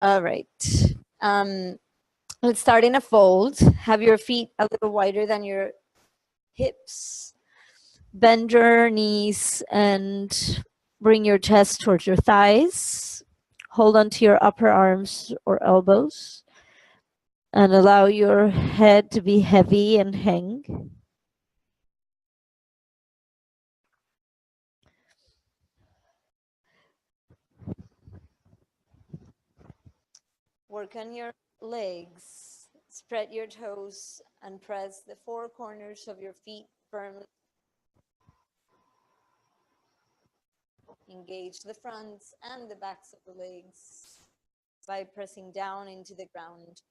All right. Let's start in a fold. Have your feet a little wider than your hips. Bend your knees and bring your chest towards your thighs. Hold onto your upper arms or elbows and allow your head to be heavy and hang. Work on your legs. Spread your toes and press the four corners of your feet firmly. Engage the fronts and the backs of the legs by pressing down into the ground.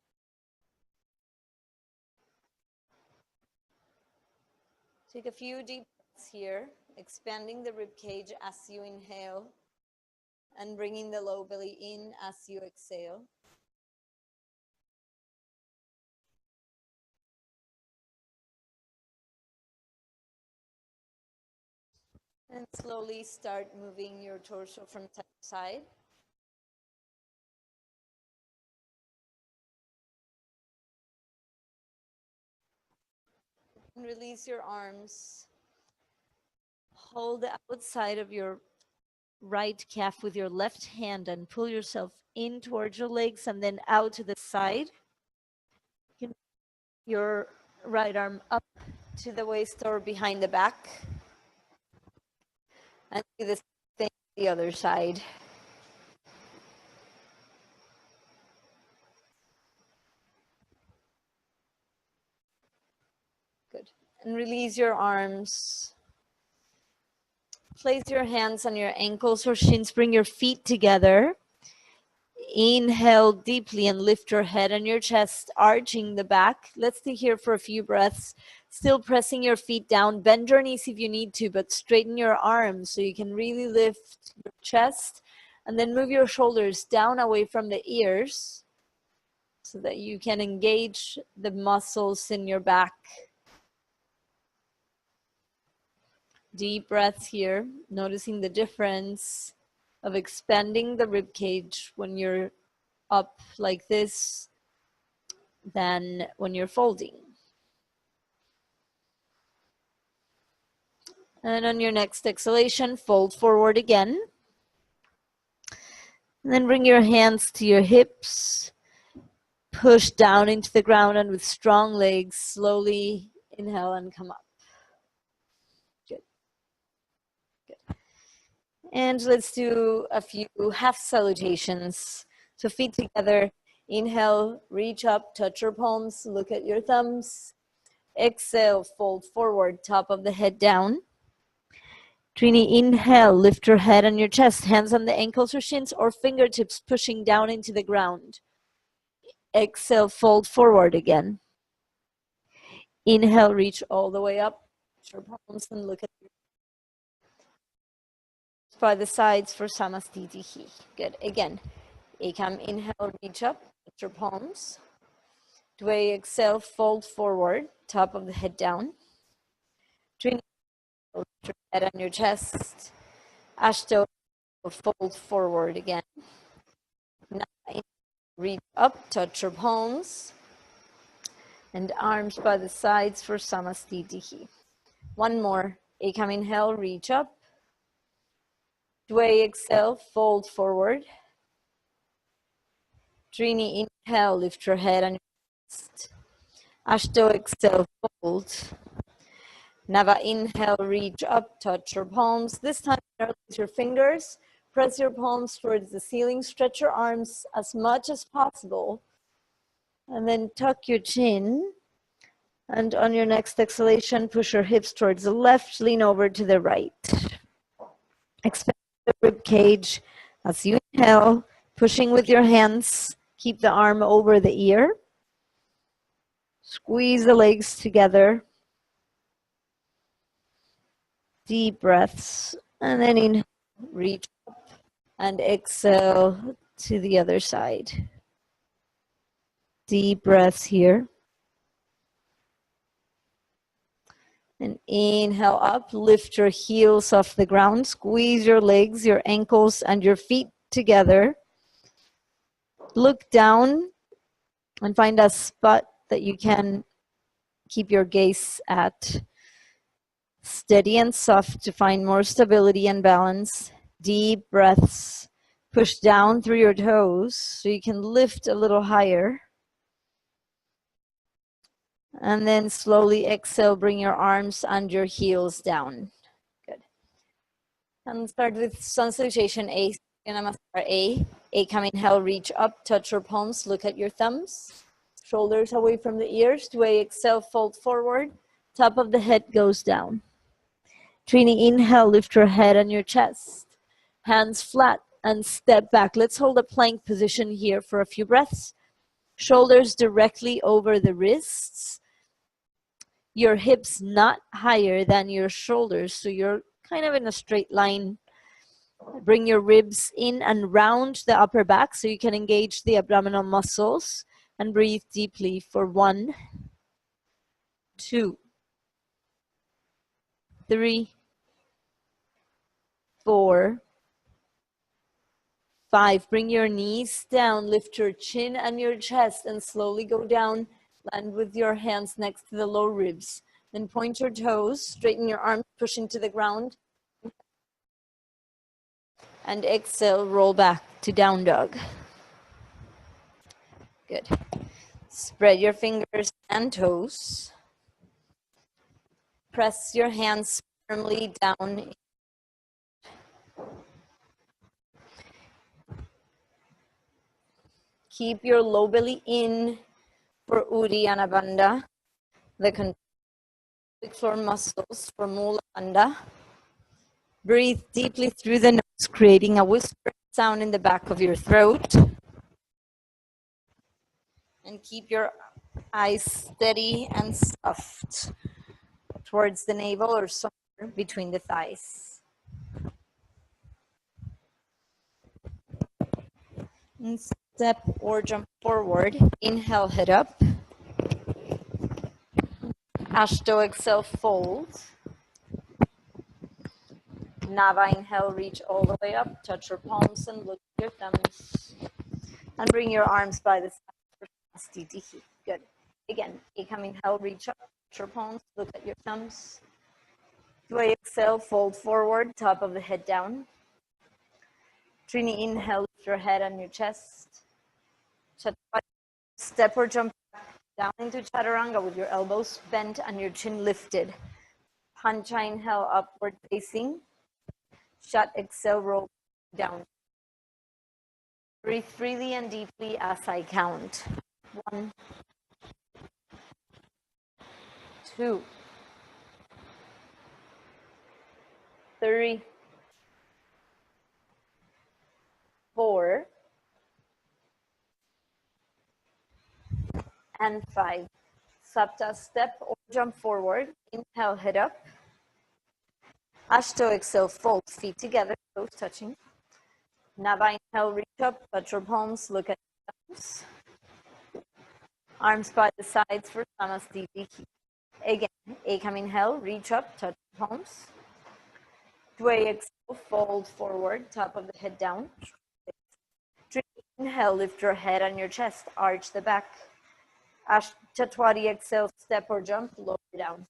Take a few deep breaths here, expanding the rib cage as you inhale and bringing the low belly in as you exhale. And slowly start moving your torso from side to side. And release your arms. Hold the outside of your right calf with your left hand and pull yourself in towards your legs and then out to the side. Your right arm up to the waist or behind the back. And do the same thing the other side. Good. And release your arms. Place your hands on your ankles or shins. Bring your feet together. Inhale deeply and lift your head and your chest, arching the back. Let's stay here for a few breaths. Still pressing your feet down. Bend your knees if you need to, but straighten your arms so you can really lift your chest. And then move your shoulders down away from the ears so that you can engage the muscles in your back. Deep breaths here, noticing the difference of expanding the rib cage when you're up like this than when you're folding. And on your next exhalation, fold forward again. And then bring your hands to your hips. Push down into the ground and with strong legs, slowly inhale and come up. Good. Good. And let's do a few half salutations. So feet together, inhale, reach up, touch your palms, look at your thumbs. Exhale, fold forward, top of the head down. Trini, inhale, lift your head and your chest, hands on the ankles or shins or fingertips pushing down into the ground. Exhale, fold forward again. Inhale, reach all the way up, touch your palms and look at your by the sides for Samastitihi. Good. Again, Ekam, inhale, reach up, touch your palms. Dway, exhale, fold forward, top of the head down. Trini, lift your head on your chest. Ashto, fold forward again. Now, reach up, touch your palms. And arms by the sides for Samastitihi. One more. Ekam, inhale, reach up. Dway, exhale, fold forward. Trini, inhale, lift your head and chest. Ashto, exhale, fold. Nava, inhale, reach up, touch your palms. This time, with your fingers, press your palms towards the ceiling, stretch your arms as much as possible, and then tuck your chin. And on your next exhalation, push your hips towards the left, lean over to the right. Expand the rib cage as you inhale, pushing with your hands. Keep the arm over the ear. Squeeze the legs together. Deep breaths. And then inhale, reach up. And exhale to the other side. Deep breaths here. And inhale up, lift your heels off the ground, squeeze your legs, your ankles, and your feet together. Look down and find a spot that you can keep your gaze at. Steady and soft to find more stability and balance. Deep breaths. Push down through your toes so you can lift a little higher. And then slowly exhale, bring your arms and your heels down. Good. And start with sun salutation A. Namaskar A. A, come inhale, reach up, touch your palms, look at your thumbs. Shoulders away from the ears. Do a exhale, fold forward. Top of the head goes down. Trini, inhale, lift your head and your chest. Hands flat and step back. Let's hold a plank position here for a few breaths. Shoulders directly over the wrists. Your hips not higher than your shoulders, so you're kind of in a straight line. Bring your ribs in and round the upper back so you can engage the abdominal muscles, and breathe deeply for 1, 2, 3, 4, 5. Bring your knees down, lift your chin and your chest, and slowly go down. Land with your hands next to the low ribs. Then point your toes, straighten your arms, push into the ground. And exhale, roll back to down dog. Good. Spread your fingers and toes. Press your hands firmly down. Keep your low belly in for Uddiyana Bandha, the pelvic floor muscles for Mula Bandha. Breathe deeply through the nose, creating a whisper sound in the back of your throat. And keep your eyes steady and soft towards the navel or somewhere between the thighs. And step or jump forward. Inhale, head up. Ashto, exhale, fold. Nava, inhale, reach all the way up. Touch your palms and look at your thumbs. And bring your arms by the side for Stitihi. Good. Again, Ekam, inhale, reach up. Touch your palms, look at your thumbs. Dway, exhale, fold forward, top of the head down. Trini, inhale, lift your head and your chest. Step or jump down into Chaturanga with your elbows bent and your chin lifted. Pancha, inhale, upward facing. Shut, exhale, roll down. Breathe freely and deeply as I count. 1, 2, 3, 4, and 5. Sapta, step or jump forward. Inhale, head up. Ashto, exhale, fold, feet together, toes touching. Nava, inhale, reach up, touch your palms, look at your thumbs. Arms by the sides for Samastiti. Again, Ekam, inhale, reach up, touch your palms. Dway, exhale, fold forward, top of the head down. Inhale, lift your head and your chest, arch the back. Chatwari, exhale, step or jump, lower down.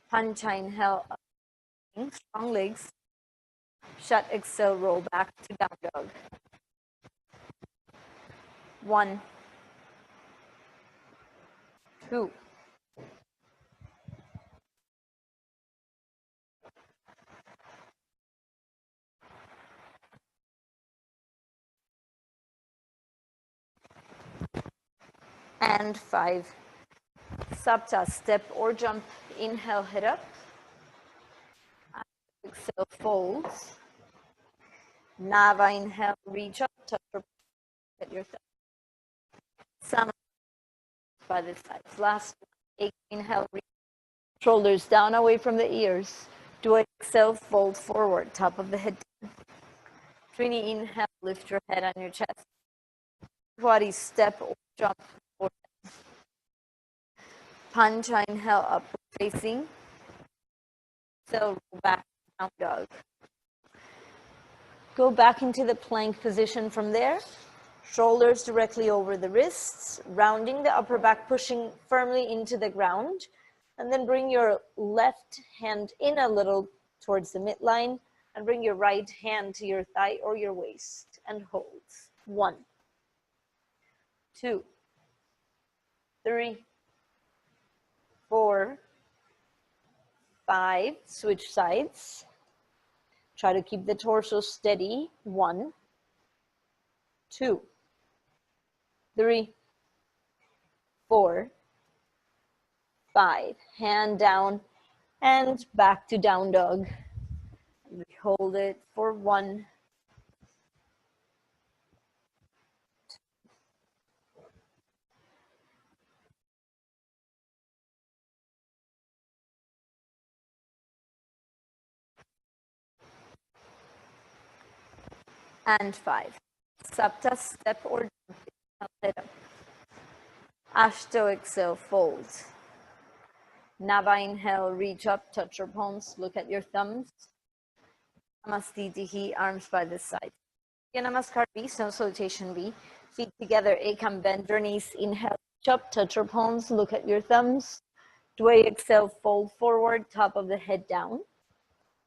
Pancha, inhale, up, strong legs. Shut, exhale, roll back to down dog. 1, 2, 5. Sapta, step or jump, inhale, head up. Exhale, fold. Nava, inhale, reach up, touch at your thumb. Some by the sides. Last one. Inhale, reach shoulders down away from the ears. Do it, exhale, fold forward, top of the head. Trini, inhale, lift your head on your chest. Body, step or jump forward. Pancha, inhale, upward facing. Exhale, roll back, down dog. Go back into the plank position from there. Shoulders directly over the wrists, rounding the upper back, pushing firmly into the ground. And then bring your left hand in a little towards the midline and bring your right hand to your thigh or your waist and hold. 1, 2, 3, 4, 5. Switch sides. Try to keep the torso steady. 1, 2, 3, 4, 5. Hand down and back to down dog. We hold it for 1, 5. Sapta step or jump. Ashto exhale, fold. Nava inhale, reach up, touch your palms, look at your thumbs. Namaste, arms by the side. Namaskar B, snow salutation B. Feet together, Ekam, bend your knees, inhale, reach up, touch your palms, look at your thumbs. Dway exhale, fold forward, top of the head down.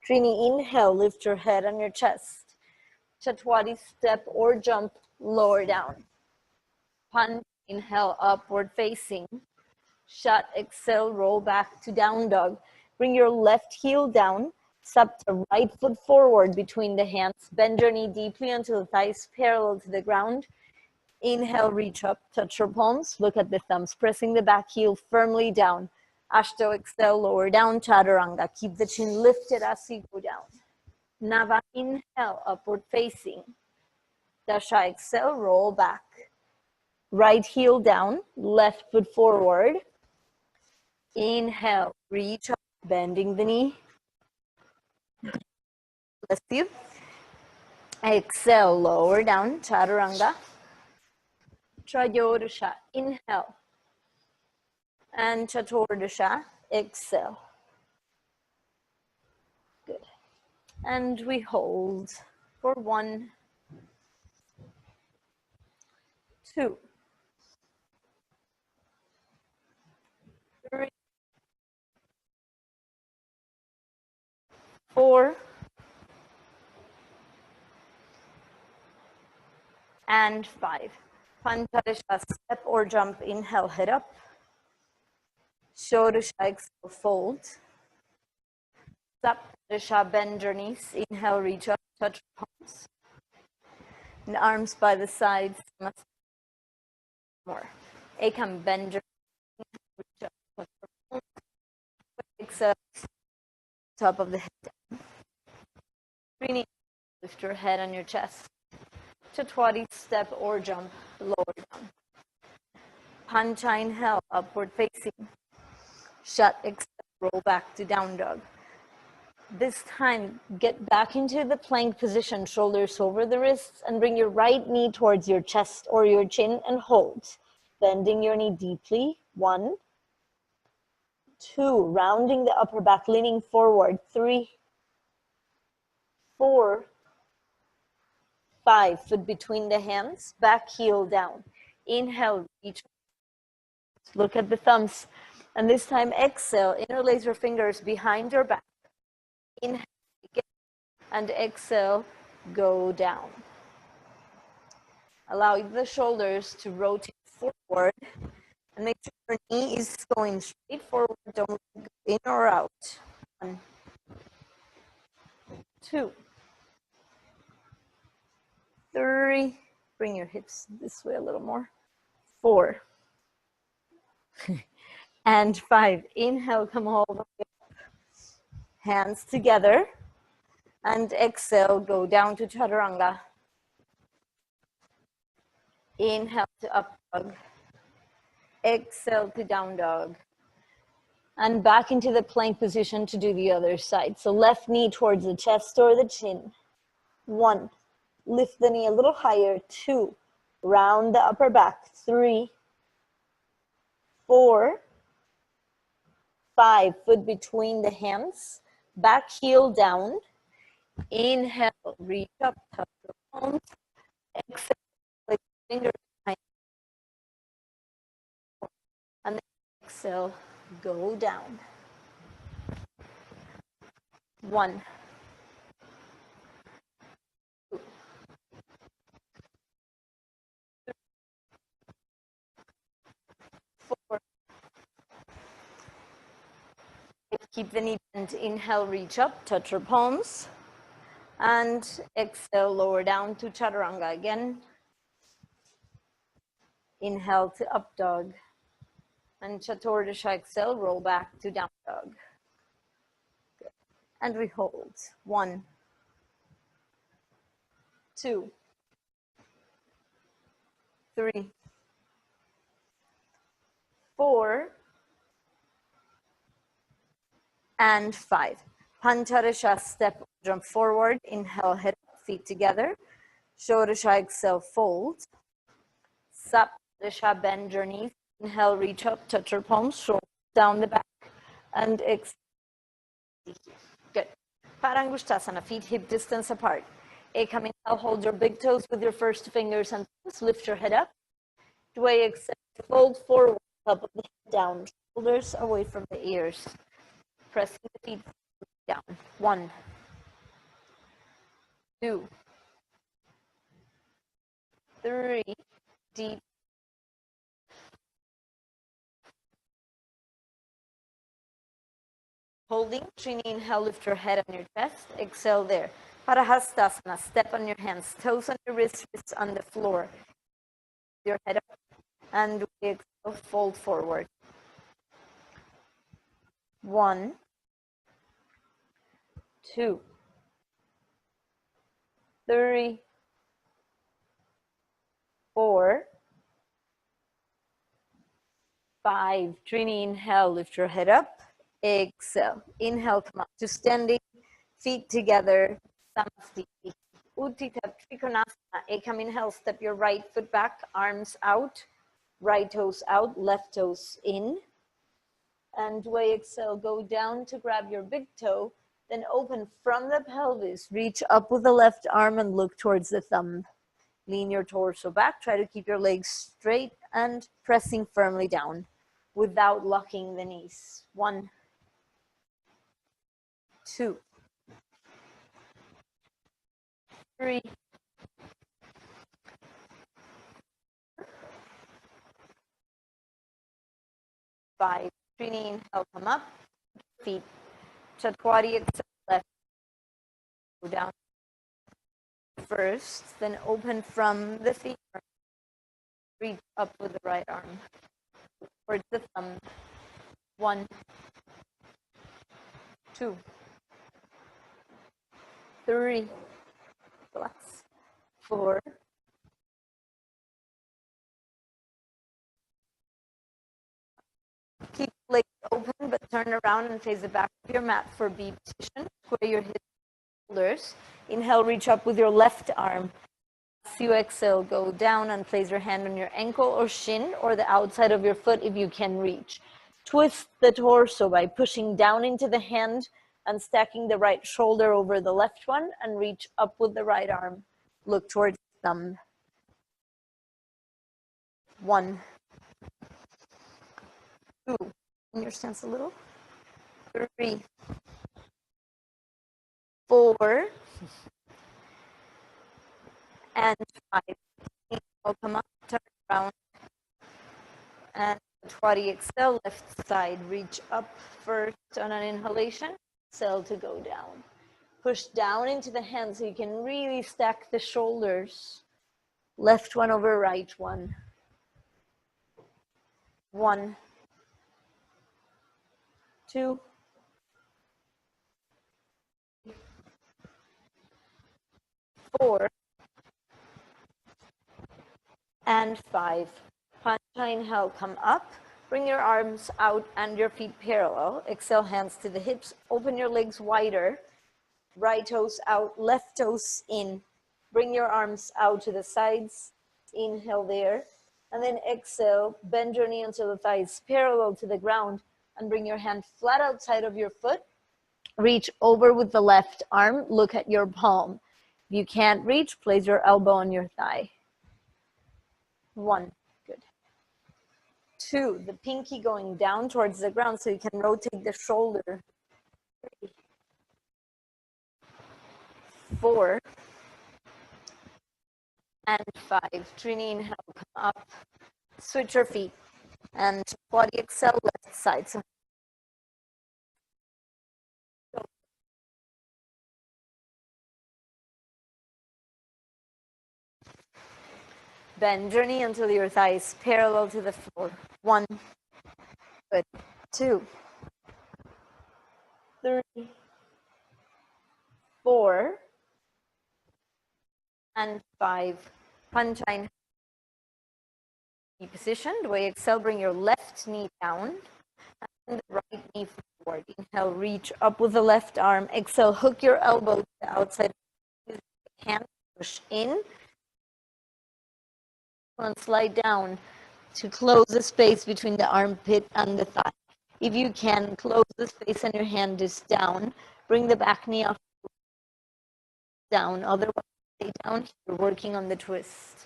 Trini, inhale, lift your head on your chest. Chatwadi, step or jump, lower down. Pan, inhale, upward facing. Shut, exhale, roll back to down dog. Bring your left heel down, sapta right foot forward between the hands. Bend your knee deeply until the thighs parallel to the ground. Inhale, reach up, touch your palms, look at the thumbs, pressing the back heel firmly down. Ashto, exhale, lower down, chaturanga. Keep the chin lifted as you go down. Nava, inhale, upward facing. Dasha, exhale, roll back. Right heel down, left foot forward. Inhale, reach up, bending the knee. Bless you. Exhale, lower down, chaturanga. Trayodasha, inhale. And Chaturdasha, exhale. Good. And we hold for 1, 2, 3, 4, and 5. Panchadasha, step or jump, inhale, head up. Shodasha, exhale, fold. Saptadasha, bend your knees, inhale, reach up, touch palms. And arms by the sides, more. Ekam, bend your knees, reach up, touch your palms. Exhale, top of the head down. Trini, lift your head on your chest. Chatwadi, step or jump, lower down. Pancha, inhale, upward facing. Shut, exhale, roll back to down dog. This time, get back into the plank position, shoulders over the wrists, and bring your right knee towards your chest or your chin and hold. Bending your knee deeply. 1, 2, rounding the upper back, leaning forward. 3, 4, 5, foot between the hands, back heel down. Inhale, reach. Look at the thumbs. And this time, exhale, interlace your fingers behind your back. Inhale, and exhale, go down. Allow the shoulders to rotate forward and make sure your knee is going straight forward. Don't go in or out. 1, 2, 3. Bring your hips this way a little more. 4. And 5. Inhale, come all the way up. Hands together. And exhale, go down to chaturanga. Inhale to up dog. Exhale to down dog. And back into the plank position to do the other side. So left knee towards the chest or the chin. 1, lift the knee a little higher. 2, round the upper back. 3, 4, 5, foot between the hands. Back heel down. Inhale, reach up, touch your palms. Exhale, place your fingers behind, and then exhale, go down. 1, 2, 4. Keep the knee bent. Inhale, reach up, touch your palms. And exhale, lower down to chaturanga again. Inhale to up dog. And chaturanga, exhale, roll back to down dog. Good. And we hold. 1, 2, 3, 4, and 5. Pancharasha, step, jump forward. Inhale, head, feet together. Shodasha, exhale, fold. Saptasha, bend your knees. Inhale, reach up, touch your palms, shoulders down the back. And exhale. Good. Parangushtasana, feet hip distance apart. Ekam, inhale, hold your big toes with your first fingers and toes. Lift your head up. Dway, exhale, fold forward, up of the head down. Shoulders away from the ears. Pressing the feet down. 1, 2, 3. Deep. Holding. Trini, inhale, lift your head on your chest. Exhale there. Parahastasana, step on your hands, toes on your wrists on the floor. Your head up. And we exhale, fold forward. 1, 2, 3, 4, 5. Trini, inhale, lift your head up. Exhale. Inhale, come up to standing, feet together. Samastiti. Uttita Trikonasana. Ekam, inhale, step your right foot back, arms out, right toes out, left toes in. And way exhale, go down to grab your big toe, then open from the pelvis, reach up with the left arm and look towards the thumb. Lean your torso back, try to keep your legs straight and pressing firmly down without locking the knees. 1, 2, 3, 5. Trini, inhale, come up, feet. Chatwari, exhale, left, go down first, then open from the feet, reach up with the right arm towards the thumb. 1, 2, 3, relax, 4, 5. Keep legs open, but turn around and face the back of your mat for B position. Square your hips, shoulders. Inhale, reach up with your left arm. As you exhale, go down and place your hand on your ankle or shin or the outside of your foot if you can reach. Twist the torso by pushing down into the hand and stacking the right shoulder over the left one and reach up with the right arm. Look towards the thumb. 1, 2. In your stance a little. 3, 4, and 5. I'll come up, turn around, and Twari, exhale, left side. Reach up first on an inhalation. Exhale to go down. Push down into the hands so you can really stack the shoulders. Left one over right one. 1, 2, 4, and 5. Pancha, inhale, come up. Bring your arms out and your feet parallel. Exhale, hands to the hips. Open your legs wider. Right toes out, left toes in. Bring your arms out to the sides. Inhale there. And then exhale, bend your knee until the thighs parallel to the ground. And bring your hand flat outside of your foot. Reach over with the left arm. Look at your palm. If you can't reach, place your elbow on your thigh. 1, good. 2, the pinky going down towards the ground so you can rotate the shoulder. 3, 4, and 5. Trini, inhale, come up. Switch your feet. And body exhale, left side. So bend your knee until your thighs parallel to the floor. 1, good. 2, 3, 4, and 5. Panchain positioned. Way exhale, bring your left knee down and the right knee forward. Inhale, reach up with the left arm. Exhale, hook your elbow to the outside. Hand push in and slide down to close the space between the armpit and the thigh. If you can, close the space and your hand is down. Bring the back knee off down. Otherwise, stay down here, working on the twist.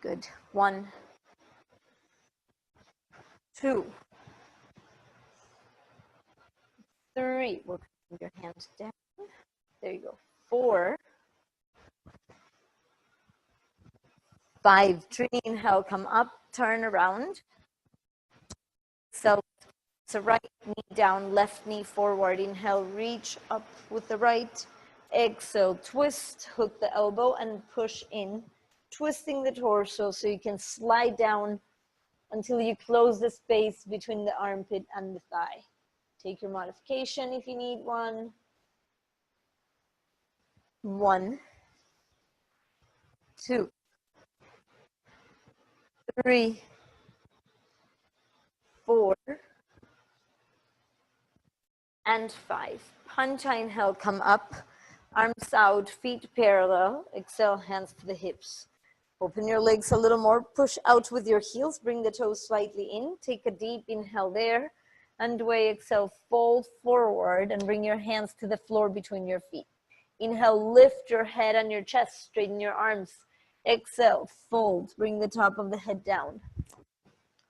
Good. 1, 2, 3. Work your hands down. There you go. 4, 5. Trini, inhale, come up, turn around. So right knee down, left knee forward. Inhale, reach up with the right. Exhale, twist, hook the elbow and push in, twisting the torso so you can slide down until you close the space between the armpit and the thigh. Take your modification if you need one. 1, 2, 3, 4, and 5. Pancha, inhale, come up, arms out, feet parallel. Exhale, hands to the hips. Open your legs a little more, push out with your heels, bring the toes slightly in. Take a deep inhale there, and way exhale, fold forward and bring your hands to the floor between your feet. Inhale, lift your head and your chest, straighten your arms. Exhale, fold, bring the top of the head down.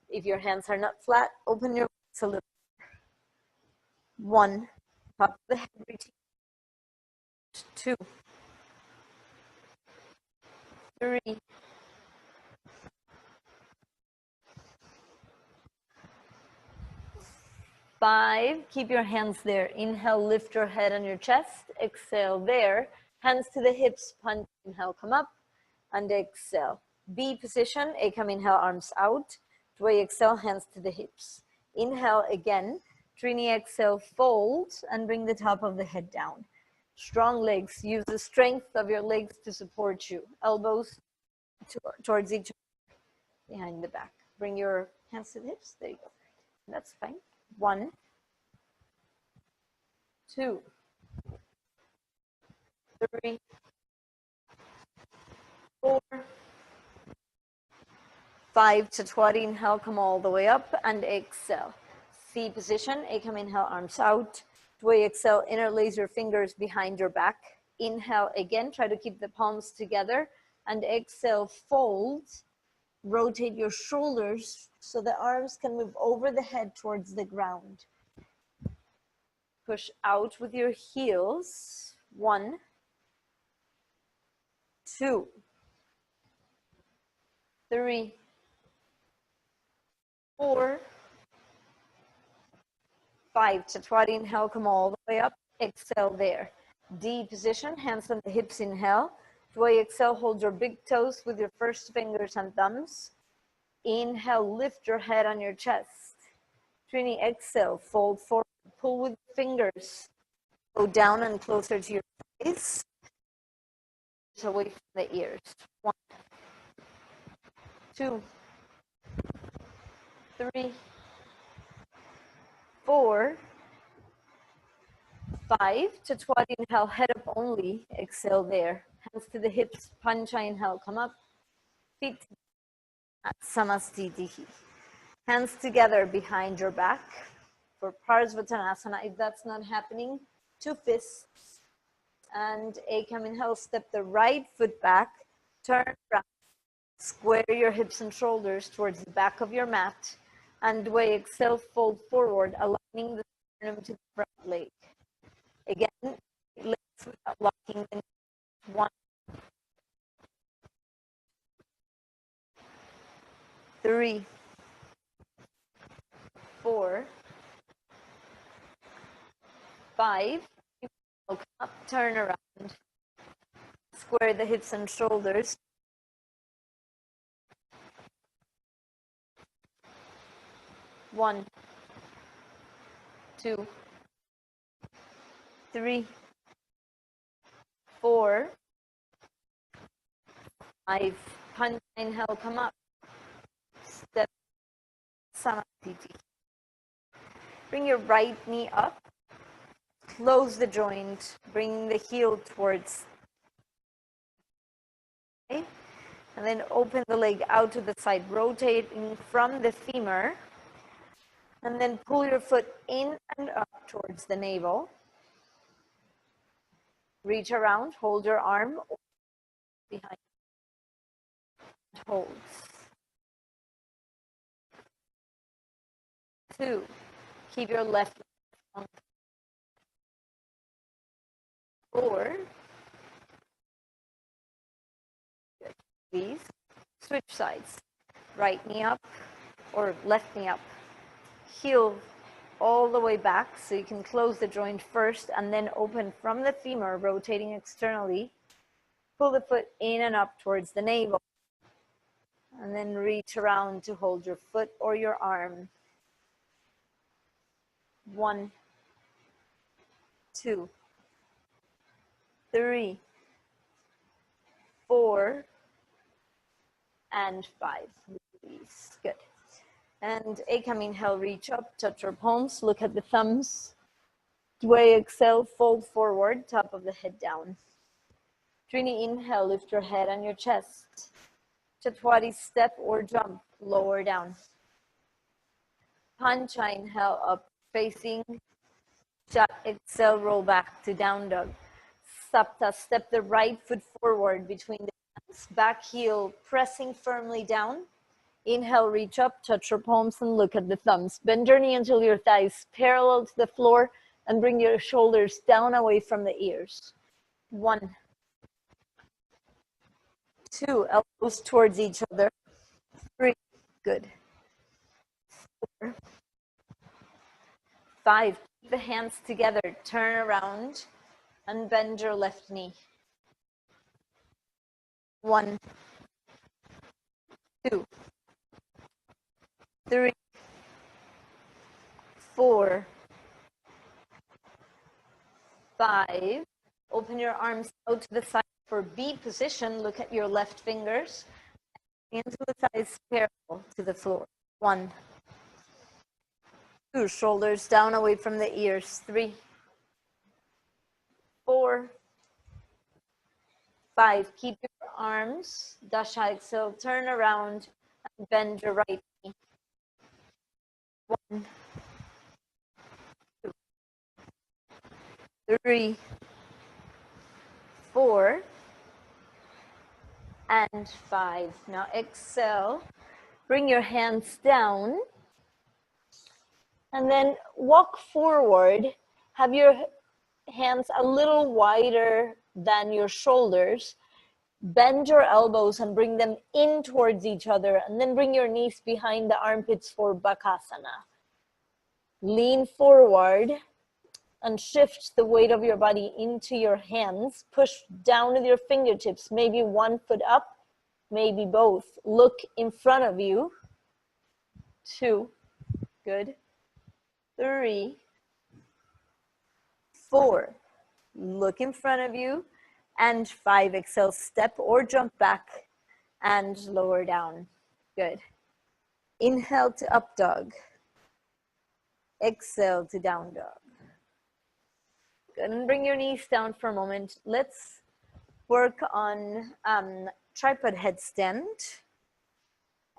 If your hands are not flat, open your legs a little. 1, top of the head, reach. 2, 3, 5. Keep your hands there. Inhale, lift your head and your chest. Exhale there. Hands to the hips, punch. Inhale, come up. And exhale. B position. Ekam, inhale, arms out. Dway, exhale, hands to the hips. Inhale again. Trini, exhale, fold and bring the top of the head down. Strong legs. Use the strength of your legs to support you. Elbows towards each other, behind the back. Bring your hands to the hips. There you go. That's fine. 1, 2, 3, 4, 5. Chatwari, inhale, come all the way up and exhale. C position, Ekam, inhale, arms out. Dway, exhale, interlace your fingers behind your back. Inhale again, try to keep the palms together. And exhale, fold. Rotate your shoulders so the arms can move over the head towards the ground. Push out with your heels. 1, 2, 3, 4, 5. Chatwari, inhale, come all the way up. Exhale there. D position, hands on the hips, inhale. Dway, exhale, hold your big toes with your first fingers and thumbs. Inhale, lift your head on your chest. Trini, exhale, fold forward, pull with fingers. Go down and closer to your face. Away from the ears. 1, 2, 3, 4, 5. Chatwari, inhale, head up only. Exhale there. Hands to the hips. Pancha, inhale, come up. Feet at Samasthiti. Hands together behind your back. For Parsvatanasana, if that's not happening, 2 fists. And come inhale, step the right foot back, turn around, square your hips and shoulders towards the back of your mat, and way exhale, fold forward, aligning the sternum to the front leg. Again, legs without locking the knees. 1, 3, 4, 5. Come up, turn around, square the hips and shoulders. 1, 2, 3, 4, 5. Punch, inhale, come up. Step, Samadhi. Bring your right knee up. Close the joint, bring the heel towards, okay? And then open the leg out to the side, rotating from the femur, and then pull your foot in and up towards the navel. Reach around, hold your arm behind, hold. 2, keep your left leg on. 4, please, switch sides, right knee up or left knee up, heel all the way back so you can close the joint first and then open from the femur, rotating externally. Pull the foot in and up towards the navel, and then reach around to hold your foot or your arm. 1, 2, 3, 4, and 5. Release. Good. And inhale, reach up, touch your palms, look at the thumbs. Way exhale, fold forward, top of the head down. Trini, inhale, lift your head and your chest. Chatwari, step or jump, lower down. Pancha, inhale, up, facing. Chat, exhale, roll back to down dog. Sapta, step the right foot forward between the hands, back heel pressing firmly down. Inhale, reach up, touch your palms and look at the thumbs. Bend your knee until your thighs parallel to the floor and bring your shoulders down away from the ears. 1, 2, elbows towards each other. 3, good. 4, 5, keep the hands together, turn around and bend your left knee. 1, 2, 3, 4, 5. Open your arms out to the side for B position. Look at your left fingers. Into the thighs parallel to the floor. 1, 2, shoulders down away from the ears. 3, 4, 5. Keep your arms. Dasha, exhale, turn around and bend your right knee. 1, 2, 3, 4, and 5. Now exhale, bring your hands down, and then walk forward. Have your hands a little wider than your shoulders. Bend your elbows and bring them in towards each other, and then bring your knees behind the armpits for Bakasana. Lean forward and shift the weight of your body into your hands. Push down with your fingertips, maybe one foot up, maybe both. Look in front of you. 2, good. 3, 4, look in front of you. And 5, exhale, step or jump back and lower down. Good. Inhale to up dog. Exhale to down dog. Good, and bring your knees down for a moment. Let's work on tripod headstand.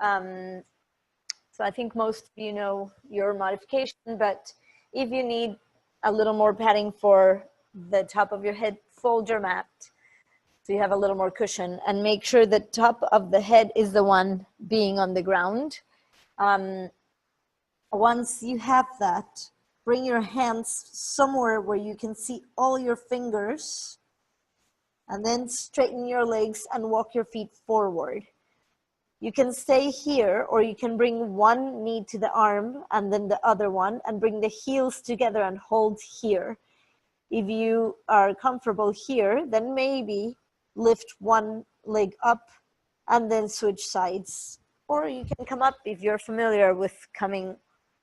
So I think most of you know your modification, but if you need a little more padding for the top of your head, fold your mat so you have a little more cushion, and make sure the top of the head is the one being on the ground. Once you have that, bring your hands somewhere where you can see all your fingers, and then straighten your legs and walk your feet forward. You can stay here, or you can bring one knee to the arm and then the other one, and bring the heels together and hold here. If you are comfortable here, then maybe lift one leg up and then switch sides. Or you can come up if you're familiar with coming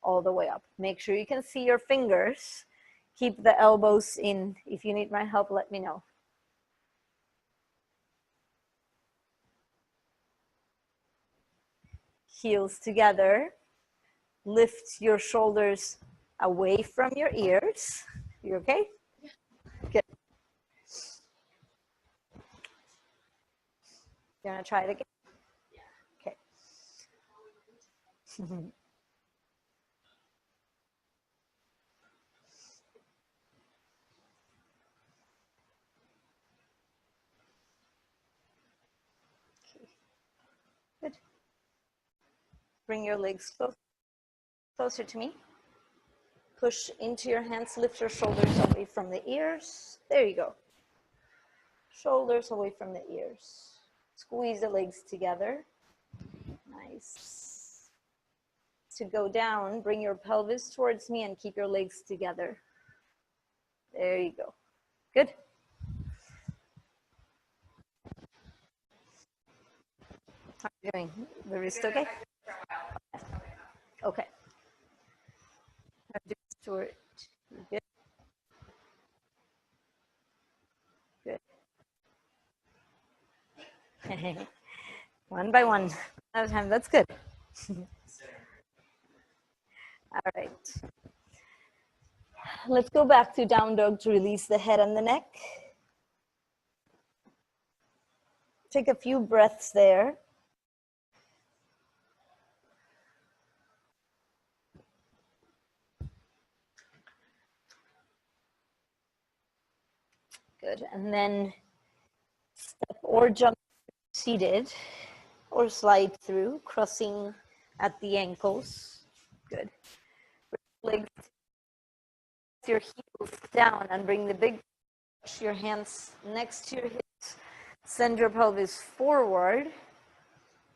all the way up. Make sure you can see your fingers. Keep the elbows in. If you need my help, let me know. Heels together. Lift your shoulders away from your ears. You okay? Good. You want to try it again? Okay. Good. Bring your legs closer to me. Push into your hands, lift your shoulders away from the ears. There you go. Shoulders away from the ears. Squeeze the legs together. Nice. To go down, bring your pelvis towards me and keep your legs together. There you go. Good. How are you doing? The wrist okay? Okay. Short. Good. Good. One by one at a time. That's good. All right. Let's go back to down dog to release the head and the neck. Take a few breaths there. Good. And then step or jump seated or slide through, crossing at the ankles. Good. Legs, your heels down and bring the big, your hands next to your hips. Send your pelvis forward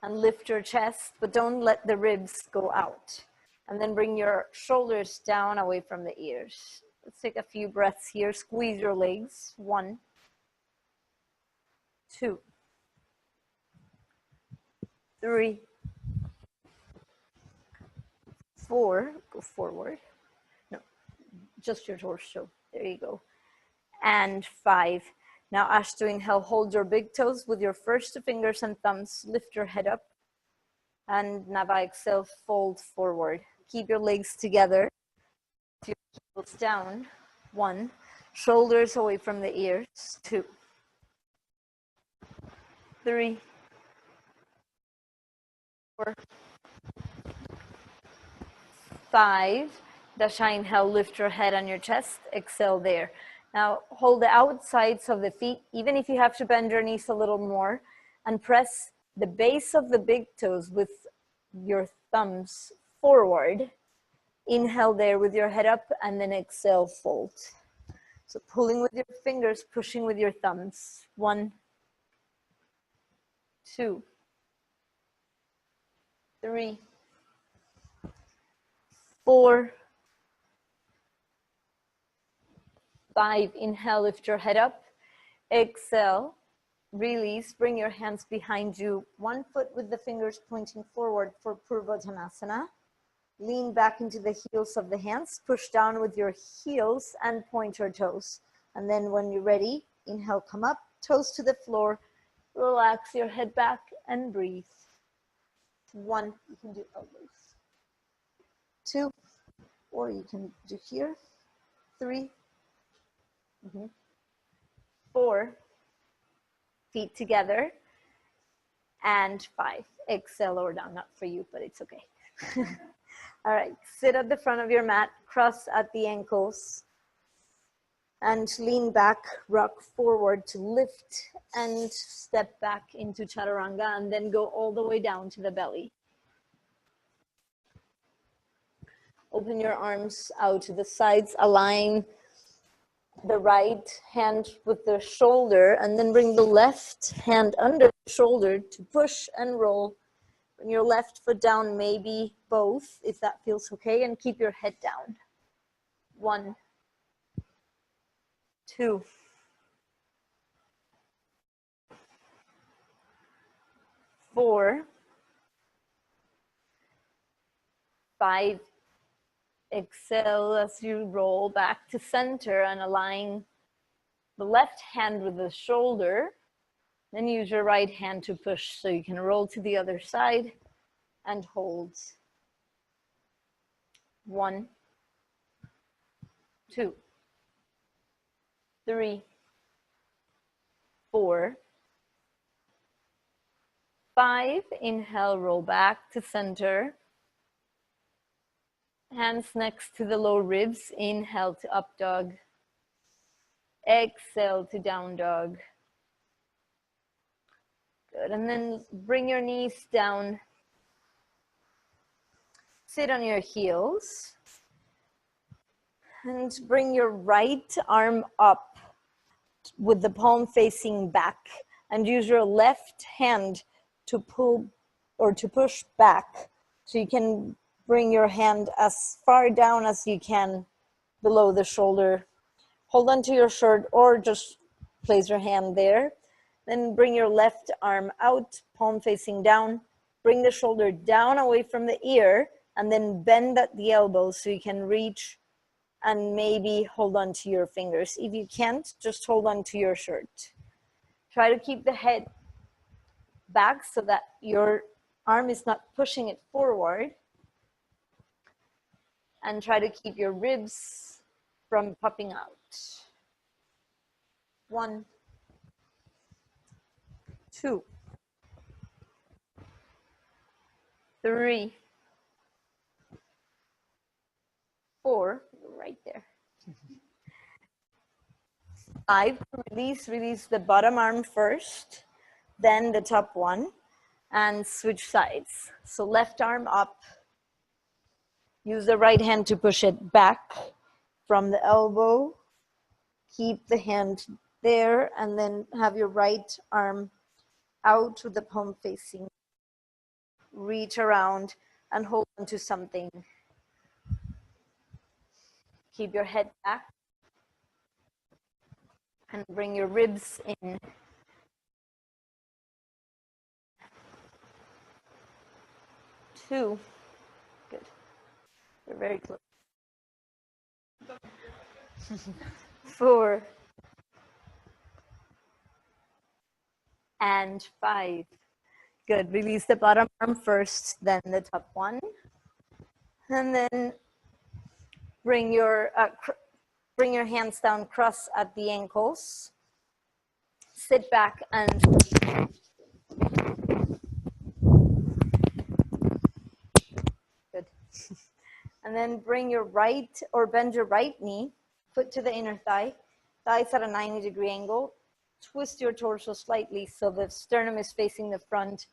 and lift your chest, but don't let the ribs go out. And then bring your shoulders down away from the ears. Let's take a few breaths here. Squeeze your legs. 1, 2, 3, 4. Go forward. No, just your torso. There you go. And 5. Now, Ashtu, inhale, hold your big toes with your first 2 fingers and thumbs. Lift your head up. And Nava, exhale, fold forward. Keep your legs together. Your heels down. 1. Shoulders away from the ears. 2, 3, 4, 5. Dasha, inhale, lift your head and your chest. Exhale there. Now hold the outsides of the feet, even if you have to bend your knees a little more, and press the base of the big toes with your thumbs forward. Inhale there with your head up, and then exhale, fold. So pulling with your fingers, pushing with your thumbs. 1, 2, 3, 4, 5. Inhale, lift your head up. Exhale, release, bring your hands behind you. 1 foot with the fingers pointing forward for Purvottanasana. Lean back into the heels of the hands. Push down with your heels and point your toes. And then when you're ready, inhale, come up, toes to the floor. Relax your head back and breathe. 1, you can do elbows. 2, or you can do here. 3, 4, feet together, and 5. Exhale or down, not for you, but it's okay. All right, sit at the front of your mat, cross at the ankles, And lean back, rock forward to lift and step back into chaturanga, and then go all the way down to the belly. Open your arms out to the sides, align the right hand with the shoulder, and then bring the left hand under the shoulder to push and roll. Bring your left foot down, maybe both, if that feels okay, and keep your head down. 1, 2, 4, 5. Exhale as you roll back to center and align the left hand with the shoulder. Then use your right hand to push so you can roll to the other side and hold. 1, 2, 3, 4, 5. Inhale, roll back to center. Hands next to the low ribs. Inhale to up dog. Exhale to down dog. Good. And then bring your knees down. Sit on your heels. And bring your right arm up with the palm facing back. And use your left hand to pull or to push back. So you can bring your hand as far down as you can below the shoulder. Hold on to your shirt or just place your hand there. Then bring your left arm out, palm facing down. Bring the shoulder down away from the ear and then bend at the elbow so you can reach and maybe hold on to your fingers. If you can't, just hold on to your shirt. Try to keep the head back so that your arm is not pushing it forward. And try to keep your ribs from popping out. 1, 2, 3, 4, right there. 5, release the bottom arm first, then the top one, and switch sides. So left arm up. Use the right hand to push it back from the elbow. Keep the hand there and then have your right arm out with the palm facing. Reach around and hold on to something. Keep your head back and bring your ribs in. 2. Good. You're very close. 4. And 5. Good. Release the bottom arm first, then the top one. And then bring your hands down, cross at the ankles. Sit back and good. And then bring your right or bend your right knee, foot to the inner thigh, thighs at a 90-degree angle. Twist your torso slightly so the sternum is facing the front.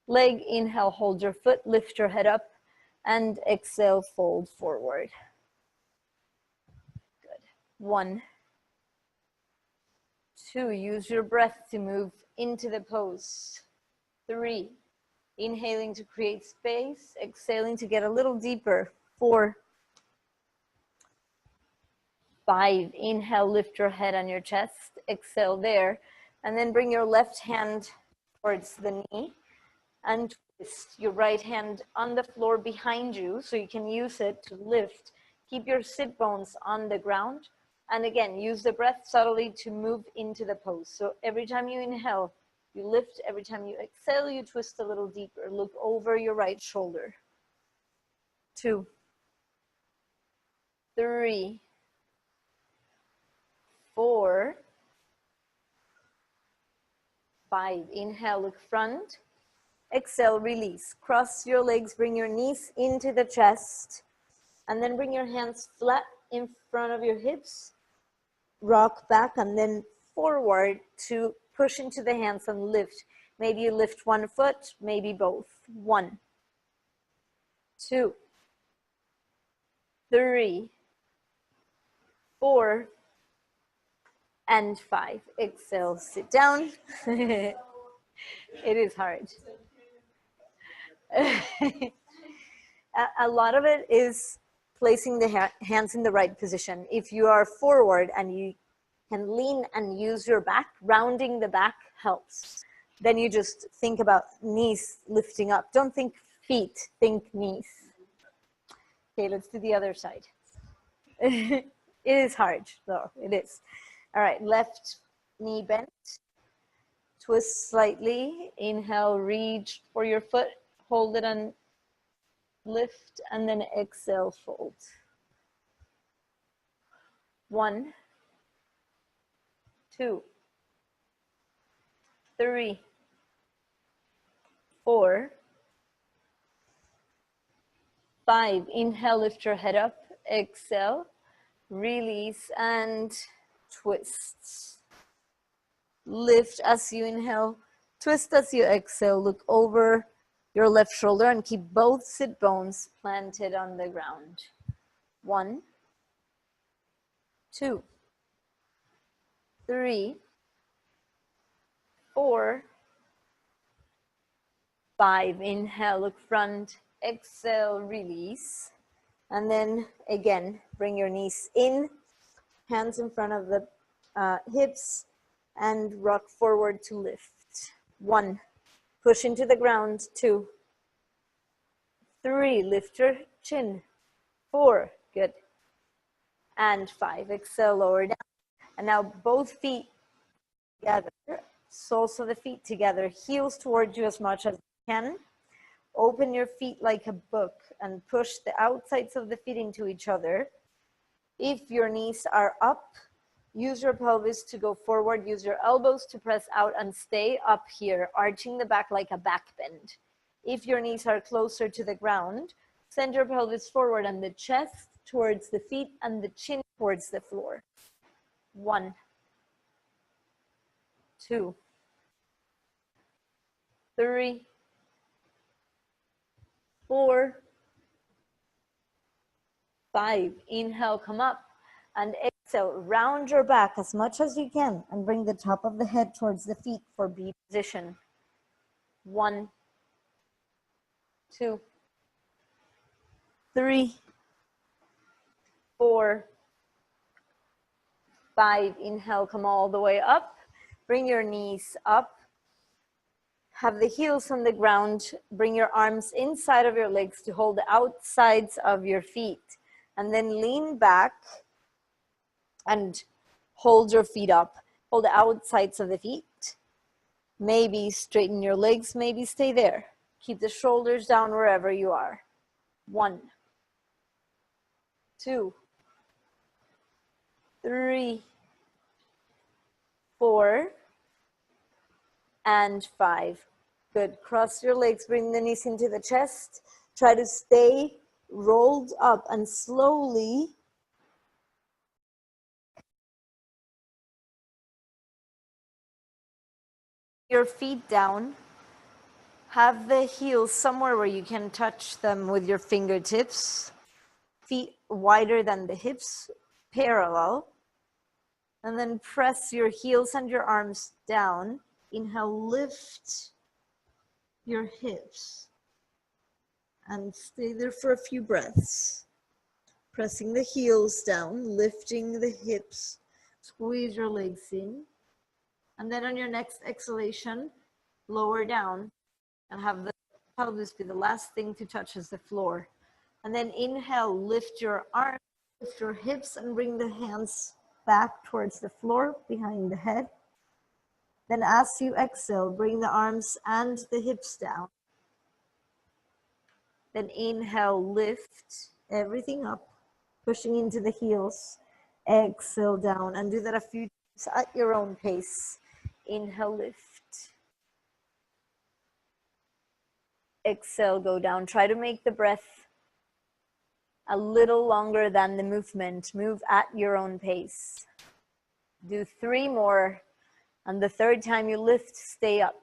Leg, inhale, hold your foot, lift your head up, and exhale, fold forward. Good. 1, 2, use your breath to move into the pose. 3, inhaling to create space, exhaling to get a little deeper. 4, 5, inhale, lift your head on your chest, exhale there, and then bring your left hand towards the knee and twist your right hand on the floor behind you so you can use it to lift. Keep your sit bones on the ground, and again, use the breath subtly to move into the pose. So every time you inhale, you lift. Every time you exhale, you twist a little deeper. Look over your right shoulder. 2, 3, 4, 5. Inhale, look front. Exhale, release. Cross your legs, bring your knees into the chest, and then bring your hands flat in front of your hips. rock back and then forward to push into the hands and lift. Maybe you lift one foot, maybe both. 1, 2, 3, 4, and 5. Exhale, sit down. It is hard. A lot of it is placing the hands in the right position. If you are forward and you can lean and use your back, rounding the back helps. Then you just think about knees lifting up. Don't think feet, think knees. Okay, let's do the other side. It is hard, though, it is. All right, left knee bent. Twist slightly. Inhale, reach for your foot. Hold it and lift, and then exhale, fold. 1, 2, 3, 4, 5. Inhale, lift your head up. Exhale, release, and twist. Lift as you inhale, twist as you exhale. Look over your left shoulder and keep both sit bones planted on the ground. 1, 2, 3, 4, 5. Inhale, look front. Exhale, release. And then again, bring your knees in, hands in front of the hips, and rock forward to lift. 1, push into the ground. 2, 3, lift your chin. 4, good. And 5, exhale, lower down. And now both feet together, soles of the feet together, heels towards you as much as you can. Open your feet like a book and push the outsides of the feet into each other. If your knees are up, use your pelvis to go forward, use your elbows to press out and stay up here, arching the back like a back bend. If your knees are closer to the ground, send your pelvis forward and the chest towards the feet and the chin towards the floor. 1, 2, 3, 4, 5. Inhale, come up, and exhale, round your back as much as you can and bring the top of the head towards the feet for B position. 1, 2, 3, 4, 5. Inhale, come all the way up. Bring your knees up. Have the heels on the ground. Bring your arms inside of your legs to hold the outsides of your feet. And then lean back and hold your feet up. Hold the outsides of the feet. Maybe straighten your legs, maybe stay there. Keep the shoulders down wherever you are. 1, 2, 3, 4, and 5. Good. Cross your legs, bring the knees into the chest. Try to stay rolled up and slowly your feet down. Have the heels somewhere where you can touch them with your fingertips. Feet wider than the hips, parallel. And then press your heels and your arms down. Inhale, lift your hips. And stay there for a few breaths. Pressing the heels down, lifting the hips. Squeeze your legs in. And then on your next exhalation, lower down and have the pelvis be the last thing to touch as the floor. And then inhale, lift your arms, lift your hips, and bring the hands back towards the floor behind the head. Then as you exhale, bring the arms and the hips down. Then inhale, lift everything up, pushing into the heels. Exhale down, and do that a few times at your own pace. Inhale, lift. Exhale, go down. Try to make the breath a little longer than the movement. Move at your own pace. Do 3 more. And the third time you lift, stay up.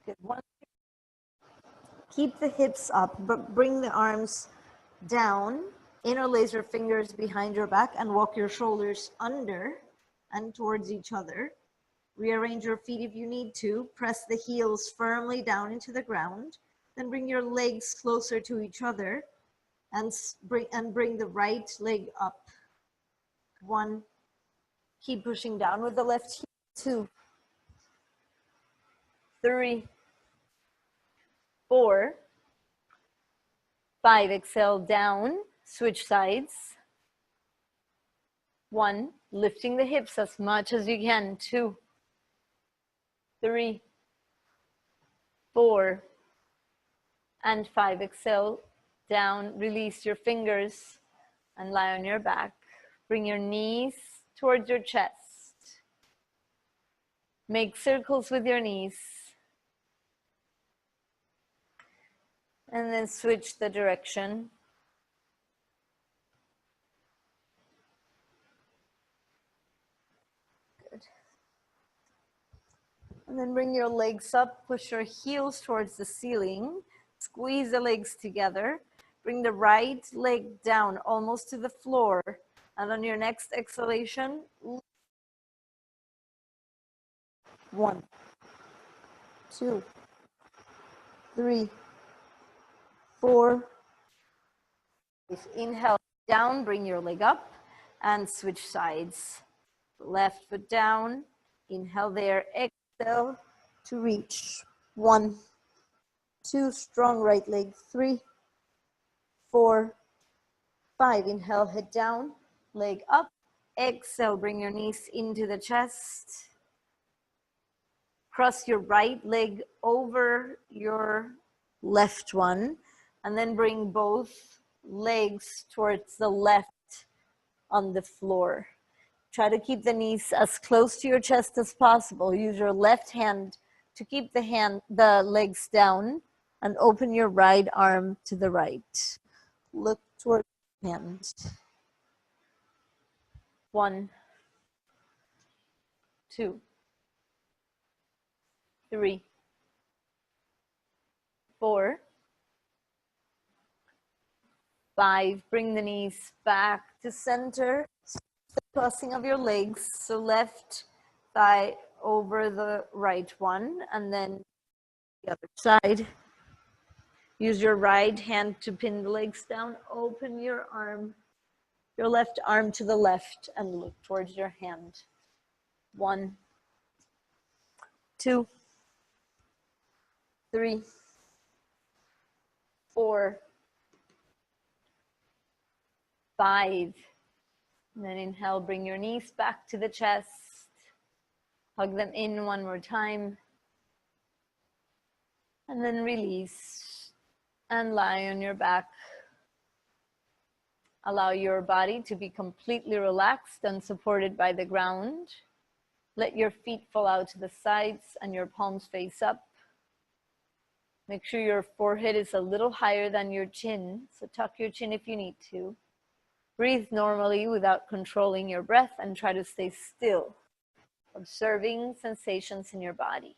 Good. One. Keep the hips up, but bring the arms down. Interlace your fingers behind your back and walk your shoulders under and towards each other. Rearrange your feet if you need to. Press the heels firmly down into the ground. Then bring your legs closer to each other and bring the right leg up. 1. Keep pushing down with the left heel. 2, 3, 4, 5. Exhale down. Switch sides. 1. Lifting the hips as much as you can. 2, 3, 4, and 5. Exhale down. Release your fingers and lie on your back. Bring your knees towards your chest. Make circles with your knees. And then switch the direction. Good. And then bring your legs up. Push your heels towards the ceiling. Squeeze the legs together. Bring the right leg down almost to the floor. And on your next exhalation, 1, 2, 3, 4. Inhale down, bring your leg up and switch sides. Left foot down, inhale there, exhale to reach. 1, 2, strong right leg, 3, 4, 5. Inhale, head down, leg up. Exhale, bring your knees into the chest. Cross your right leg over your left one, and then bring both legs towards the left on the floor. Try to keep the knees as close to your chest as possible. Use your left hand to keep the legs down, and open your right arm to the right. Look towards the hand. 1, 2, 3, 4, 5. Bring the knees back to center. The crossing of your legs. So left thigh over the right one, and then the other side. Use your right hand to pin the legs down. Open your arm, your left arm to the left, and look towards your hand. 1, 2, 3, 4, 5. And then inhale, bring your knees back to the chest. Hug them in one more time. And then release and lie on your back. Allow your body to be completely relaxed and supported by the ground. Let your feet fall out to the sides and your palms face up. Make sure your forehead is a little higher than your chin, so tuck your chin if you need to. Breathe normally without controlling your breath, and try to stay still, observing sensations in your body.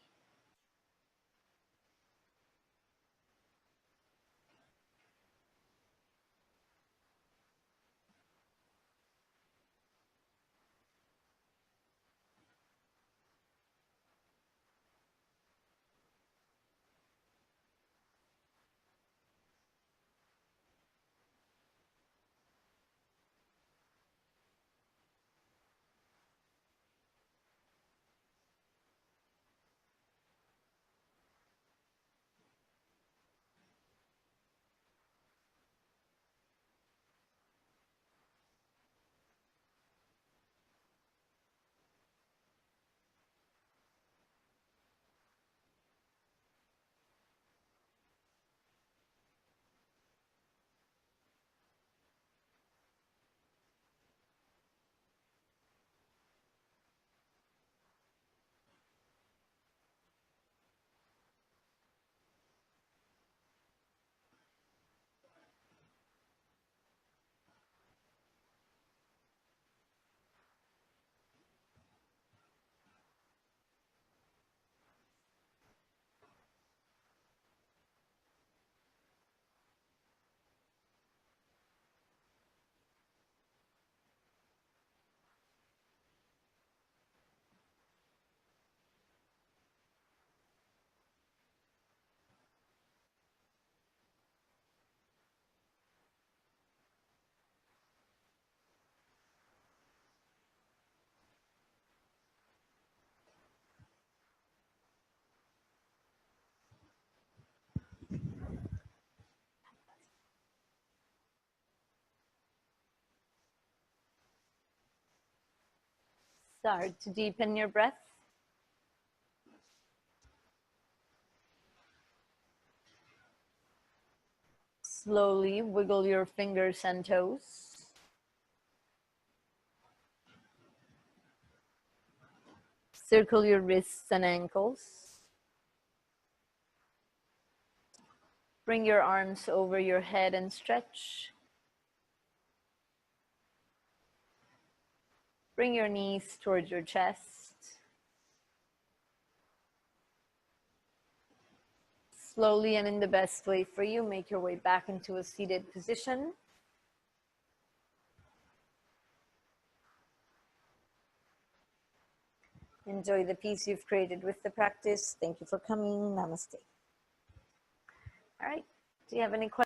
Start to deepen your breath. Slowly wiggle your fingers and toes. Circle your wrists and ankles. Bring your arms over your head and stretch. Bring your knees towards your chest. Slowly and in the best way for you, make your way back into a seated position. Enjoy the peace you've created with the practice. Thank you for coming. Namaste. All right. Do you have any questions?